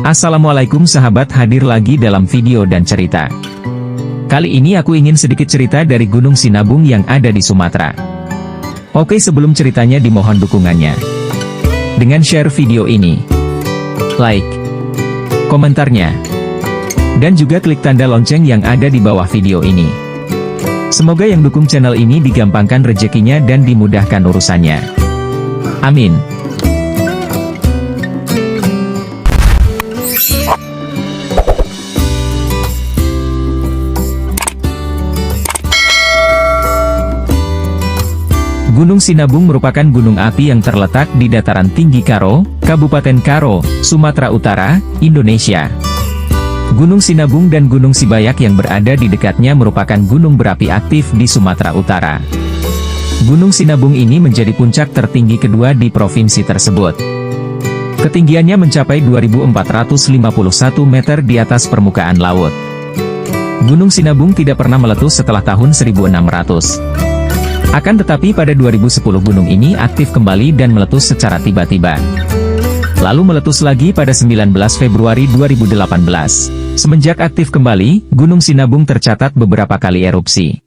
Assalamualaikum sahabat, hadir lagi dalam video dan cerita. Kali ini aku ingin sedikit cerita dari Gunung Sinabung yang ada di Sumatera. Oke, sebelum ceritanya dimohon dukungannya dengan share video ini, like, komentarnya, dan juga klik tanda lonceng yang ada di bawah video ini. Semoga yang dukung channel ini digampangkan rezekinya dan dimudahkan urusannya. Amin. Gunung Sinabung merupakan gunung api yang terletak di dataran tinggi Karo, Kabupaten Karo, Sumatera Utara, Indonesia. Gunung Sinabung dan Gunung Sibayak yang berada di dekatnya merupakan gunung berapi aktif di Sumatera Utara. Gunung Sinabung ini menjadi puncak tertinggi kedua di provinsi tersebut. Ketinggiannya mencapai 2.451 meter di atas permukaan laut. Gunung Sinabung tidak pernah meletus setelah tahun 1600. Akan tetapi pada 2010 gunung ini aktif kembali dan meletus secara tiba-tiba. Lalu meletus lagi pada 19 Februari 2018. Semenjak aktif kembali, Gunung Sinabung tercatat beberapa kali erupsi.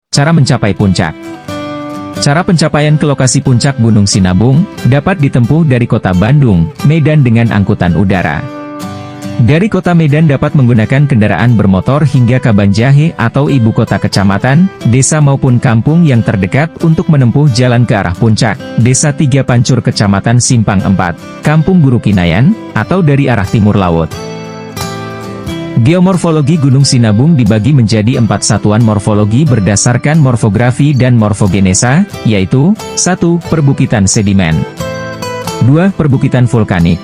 Cara mencapai puncak. Cara pencapaian ke lokasi puncak Gunung Sinabung dapat ditempuh dari kota Bandung, Medan dengan angkutan udara. Dari kota Medan dapat menggunakan kendaraan bermotor hingga Kabanjahe atau ibu kota kecamatan, desa maupun kampung yang terdekat untuk menempuh jalan ke arah puncak, Desa Tiga Pancur Kecamatan Simpang 4, Kampung Guru Kinayan, atau dari arah timur laut. Geomorfologi Gunung Sinabung dibagi menjadi 4 satuan morfologi berdasarkan morfografi dan morfogenesa, yaitu 1. Perbukitan sedimen, 2. Perbukitan vulkanik,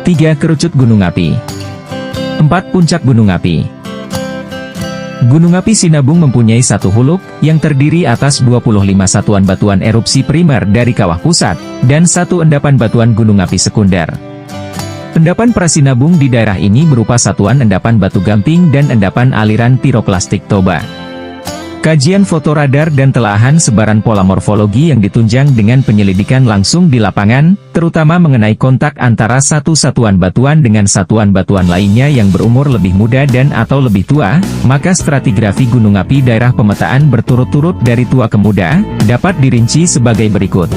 3. Kerucut gunung api, 4. Puncak gunung api. Gunung api Sinabung mempunyai satu huluk, yang terdiri atas 25 satuan batuan erupsi primer dari kawah pusat, dan satu endapan batuan gunung api sekunder. Endapan Prasinabung di daerah ini berupa satuan endapan batu gamping dan endapan aliran piroklastik toba. Kajian foto radar dan telahan sebaran pola morfologi yang ditunjang dengan penyelidikan langsung di lapangan, terutama mengenai kontak antara satu satuan batuan dengan satuan batuan lainnya yang berumur lebih muda dan atau lebih tua, maka stratigrafi gunung api daerah pemetaan berturut-turut dari tua ke muda, dapat dirinci sebagai berikut.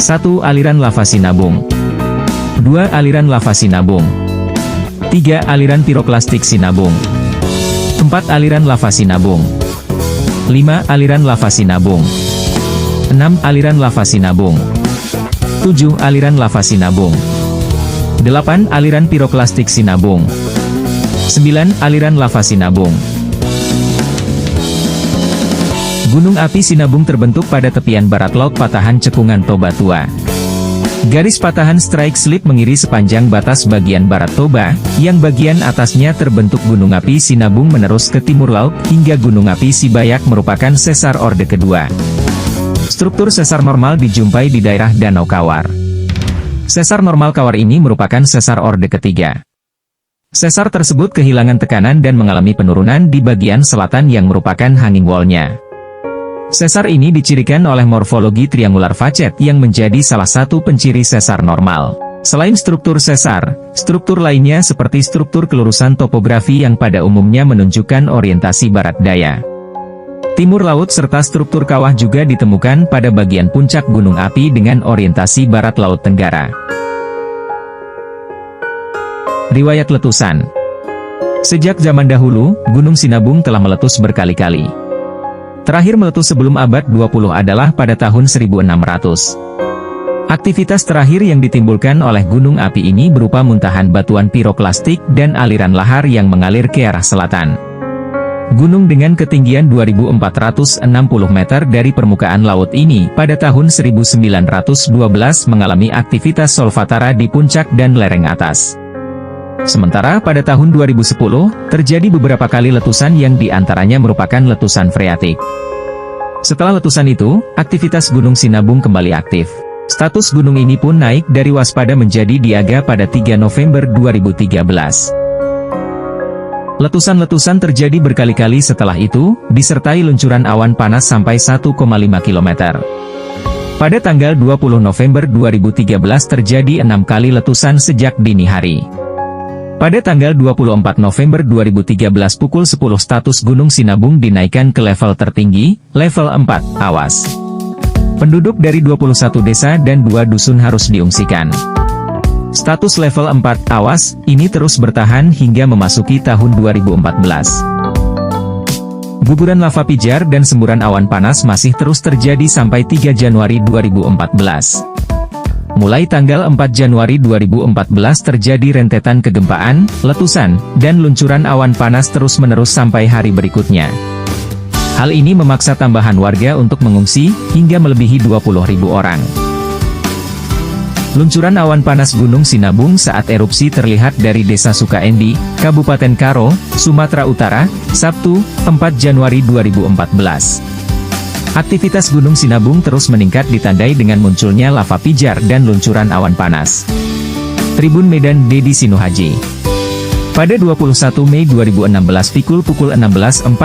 1. Aliran lava Sinabung, 2. Aliran lava Sinabung, 3. Aliran piroklastik Sinabung, 4. Aliran lava Sinabung, 5. Aliran lava Sinabung, 6. Aliran lava Sinabung, 7. Aliran lava Sinabung, 8. Aliran piroklastik Sinabung, 9. Aliran lava Sinabung. Gunung api Sinabung terbentuk pada tepian barat laut patahan cekungan Toba Tua. Garis patahan strike slip mengiri sepanjang batas bagian barat Toba, yang bagian atasnya terbentuk gunung api Sinabung menerus ke timur laut, hingga gunung api Sibayak merupakan sesar orde kedua. Struktur sesar normal dijumpai di daerah Danau Kawar. Sesar normal Kawar ini merupakan sesar orde ketiga. Sesar tersebut kehilangan tekanan dan mengalami penurunan di bagian selatan yang merupakan hanging wall-nya. Sesar ini dicirikan oleh morfologi triangular facet yang menjadi salah satu penciri sesar normal. Selain struktur sesar, struktur lainnya seperti struktur kelurusan topografi yang pada umumnya menunjukkan orientasi barat daya, timur laut serta struktur kawah juga ditemukan pada bagian puncak gunung api dengan orientasi barat laut tenggara. Riwayat letusan. Sejak zaman dahulu, Gunung Sinabung telah meletus berkali-kali. Terakhir meletus sebelum abad 20 adalah pada tahun 1600. Aktivitas terakhir yang ditimbulkan oleh gunung api ini berupa muntahan batuan piroklastik dan aliran lahar yang mengalir ke arah selatan. Gunung dengan ketinggian 2.460 meter dari permukaan laut ini pada tahun 1912 mengalami aktivitas solfatara di puncak dan lereng atas. Sementara pada tahun 2010, terjadi beberapa kali letusan yang diantaranya merupakan letusan freatik. Setelah letusan itu, aktivitas Gunung Sinabung kembali aktif. Status gunung ini pun naik dari waspada menjadi niaga pada 3 November 2013. Letusan-letusan terjadi berkali-kali setelah itu, disertai luncuran awan panas sampai 1,5 km. Pada tanggal 20 November 2013 terjadi 6 kali letusan sejak dini hari. Pada tanggal 24 November 2013 pukul 10 status Gunung Sinabung dinaikkan ke level tertinggi, level 4, awas. Penduduk dari 21 desa dan 2 dusun harus diungsikan. Status level 4, awas, ini terus bertahan hingga memasuki tahun 2014. Guguran lava pijar dan semburan awan panas masih terus terjadi sampai 3 Januari 2014. Mulai tanggal 4 Januari 2014 terjadi rentetan kegempaan, letusan, dan luncuran awan panas terus-menerus sampai hari berikutnya. Hal ini memaksa tambahan warga untuk mengungsi, hingga melebihi 20.000 orang. Luncuran awan panas Gunung Sinabung saat erupsi terlihat dari Desa Sukaendi, Kabupaten Karo, Sumatera Utara, Sabtu, 4 Januari 2014. Aktivitas Gunung Sinabung terus meningkat ditandai dengan munculnya lava pijar dan luncuran awan panas. Tribun Medan Dedi Sinuhaji. Pada 21 Mei 2016 pukul 16.48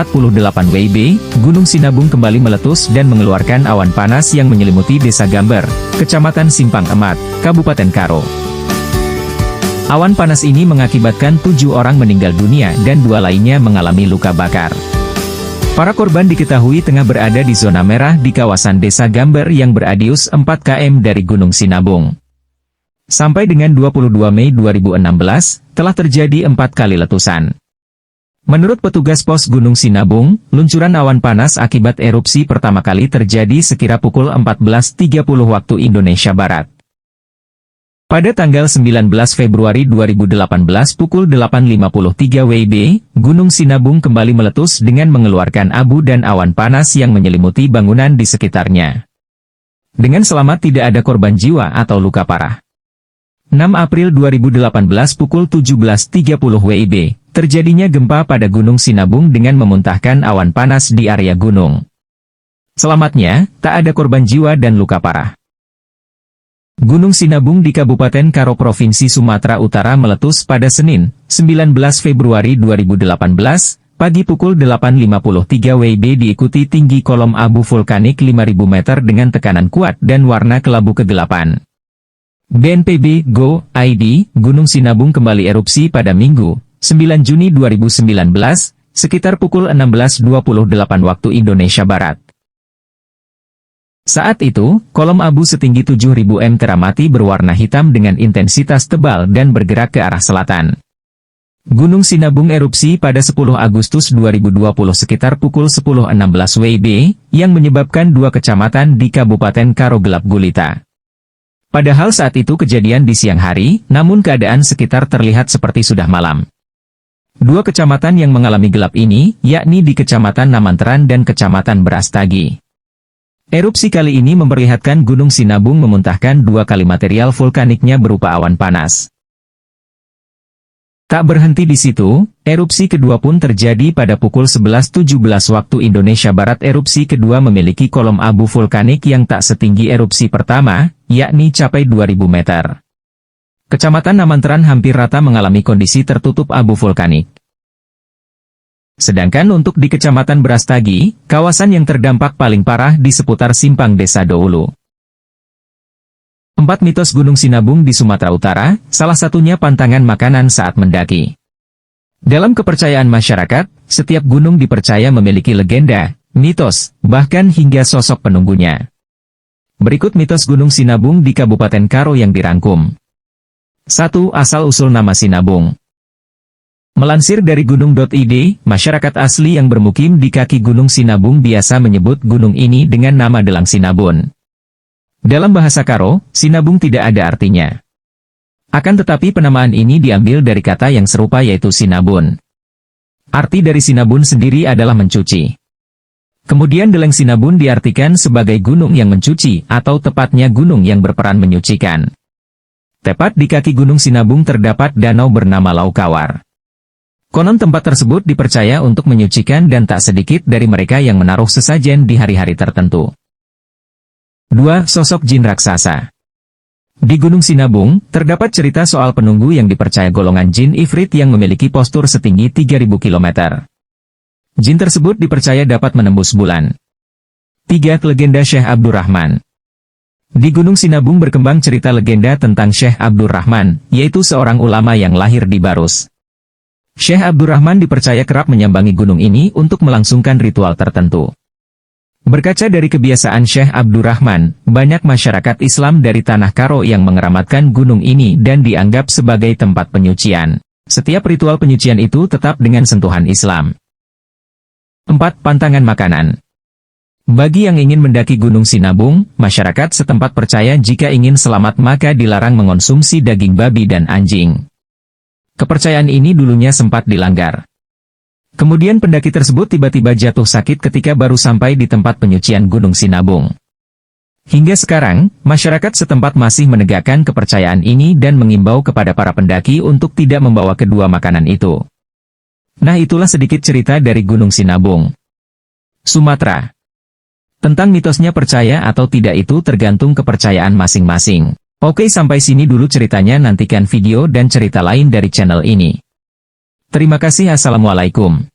WIB, Gunung Sinabung kembali meletus dan mengeluarkan awan panas yang menyelimuti Desa Gamber, Kecamatan Simpang Emat, Kabupaten Karo. Awan panas ini mengakibatkan 7 orang meninggal dunia dan 2 lainnya mengalami luka bakar. Para korban diketahui tengah berada di zona merah di kawasan Desa Gamber yang beradius 4 km dari Gunung Sinabung. Sampai dengan 22 Mei 2016, telah terjadi 4 kali letusan. Menurut petugas pos Gunung Sinabung, luncuran awan panas akibat erupsi pertama kali terjadi sekira pukul 14.30 waktu Indonesia Barat. Pada tanggal 19 Februari 2018 pukul 8.53 WIB, Gunung Sinabung kembali meletus dengan mengeluarkan abu dan awan panas yang menyelimuti bangunan di sekitarnya. Dengan selamat tidak ada korban jiwa atau luka parah. 6 April 2018 pukul 17.30 WIB, terjadinya gempa pada Gunung Sinabung dengan memuntahkan awan panas di area gunung. Selamatnya, tak ada korban jiwa dan luka parah. Gunung Sinabung di Kabupaten Karo Provinsi Sumatera Utara meletus pada Senin, 19 Februari 2018, pagi pukul 8.53 WIB diikuti tinggi kolom abu vulkanik 5.000 meter dengan tekanan kuat dan warna kelabu kegelapan. BNPB Go.id, Gunung Sinabung kembali erupsi pada Minggu, 9 Juni 2019, sekitar pukul 16.28 waktu Indonesia Barat. Saat itu, kolom abu setinggi 7.000 m teramati berwarna hitam dengan intensitas tebal dan bergerak ke arah selatan. Gunung Sinabung erupsi pada 10 Agustus 2020 sekitar pukul 10.16 WIB, yang menyebabkan 2 kecamatan di Kabupaten Karo gelap gulita. Padahal saat itu kejadian di siang hari, namun keadaan sekitar terlihat seperti sudah malam. 2 kecamatan yang mengalami gelap ini, yakni di Kecamatan Namanteran dan Kecamatan Brastagi. Erupsi kali ini memperlihatkan Gunung Sinabung memuntahkan 2 kali material vulkaniknya berupa awan panas. Tak berhenti di situ, erupsi kedua pun terjadi pada pukul 11.17 waktu Indonesia Barat. Erupsi kedua memiliki kolom abu vulkanik yang tak setinggi erupsi pertama, yakni capai 2.000 meter. Kecamatan Namanteran hampir rata mengalami kondisi tertutup abu vulkanik. Sedangkan untuk di Kecamatan Brastagi, kawasan yang terdampak paling parah di seputar Simpang Desa Doulu. 4 mitos Gunung Sinabung di Sumatera Utara, salah satunya pantangan makanan saat mendaki. Dalam kepercayaan masyarakat, setiap gunung dipercaya memiliki legenda, mitos, bahkan hingga sosok penunggunya. Berikut mitos Gunung Sinabung di Kabupaten Karo yang dirangkum. 1. Asal-usul nama Sinabung. Melansir dari gunung.id, masyarakat asli yang bermukim di kaki Gunung Sinabung biasa menyebut gunung ini dengan nama Delang Sinabun. Dalam bahasa Karo, Sinabung tidak ada artinya. Akan tetapi penamaan ini diambil dari kata yang serupa yaitu Sinabun. Arti dari Sinabun sendiri adalah mencuci. Kemudian Deleng Sinabun diartikan sebagai gunung yang mencuci atau tepatnya gunung yang berperan menyucikan. Tepat di kaki Gunung Sinabung terdapat danau bernama Laukawar. Konon tempat tersebut dipercaya untuk menyucikan dan tak sedikit dari mereka yang menaruh sesajen di hari-hari tertentu. 2. Sosok jin raksasa. Di Gunung Sinabung, terdapat cerita soal penunggu yang dipercaya golongan jin ifrit yang memiliki postur setinggi 3.000 km. Jin tersebut dipercaya dapat menembus bulan. 3. Legenda Syekh Abdurrahman. Di Gunung Sinabung berkembang cerita legenda tentang Syekh Abdurrahman, yaitu seorang ulama yang lahir di Barus. Syekh Abdurrahman dipercaya kerap menyambangi gunung ini untuk melangsungkan ritual tertentu. Berkaca dari kebiasaan Syekh Abdurrahman, banyak masyarakat Islam dari Tanah Karo yang mengeramatkan gunung ini dan dianggap sebagai tempat penyucian. Setiap ritual penyucian itu tetap dengan sentuhan Islam. 4. Pantangan makanan. Bagi yang ingin mendaki Gunung Sinabung, masyarakat setempat percaya jika ingin selamat maka dilarang mengonsumsi daging babi dan anjing. Kepercayaan ini dulunya sempat dilanggar. Kemudian pendaki tersebut tiba-tiba jatuh sakit ketika baru sampai di tempat penyucian Gunung Sinabung. Hingga sekarang, masyarakat setempat masih menegakkan kepercayaan ini dan mengimbau kepada para pendaki untuk tidak membawa kedua makanan itu. Nah, itulah sedikit cerita dari Gunung Sinabung, Sumatera. Tentang mitosnya percaya atau tidak itu tergantung kepercayaan masing-masing. Oke, sampai sini dulu ceritanya, nantikan video dan cerita lain dari channel ini. Terima kasih. Assalamualaikum.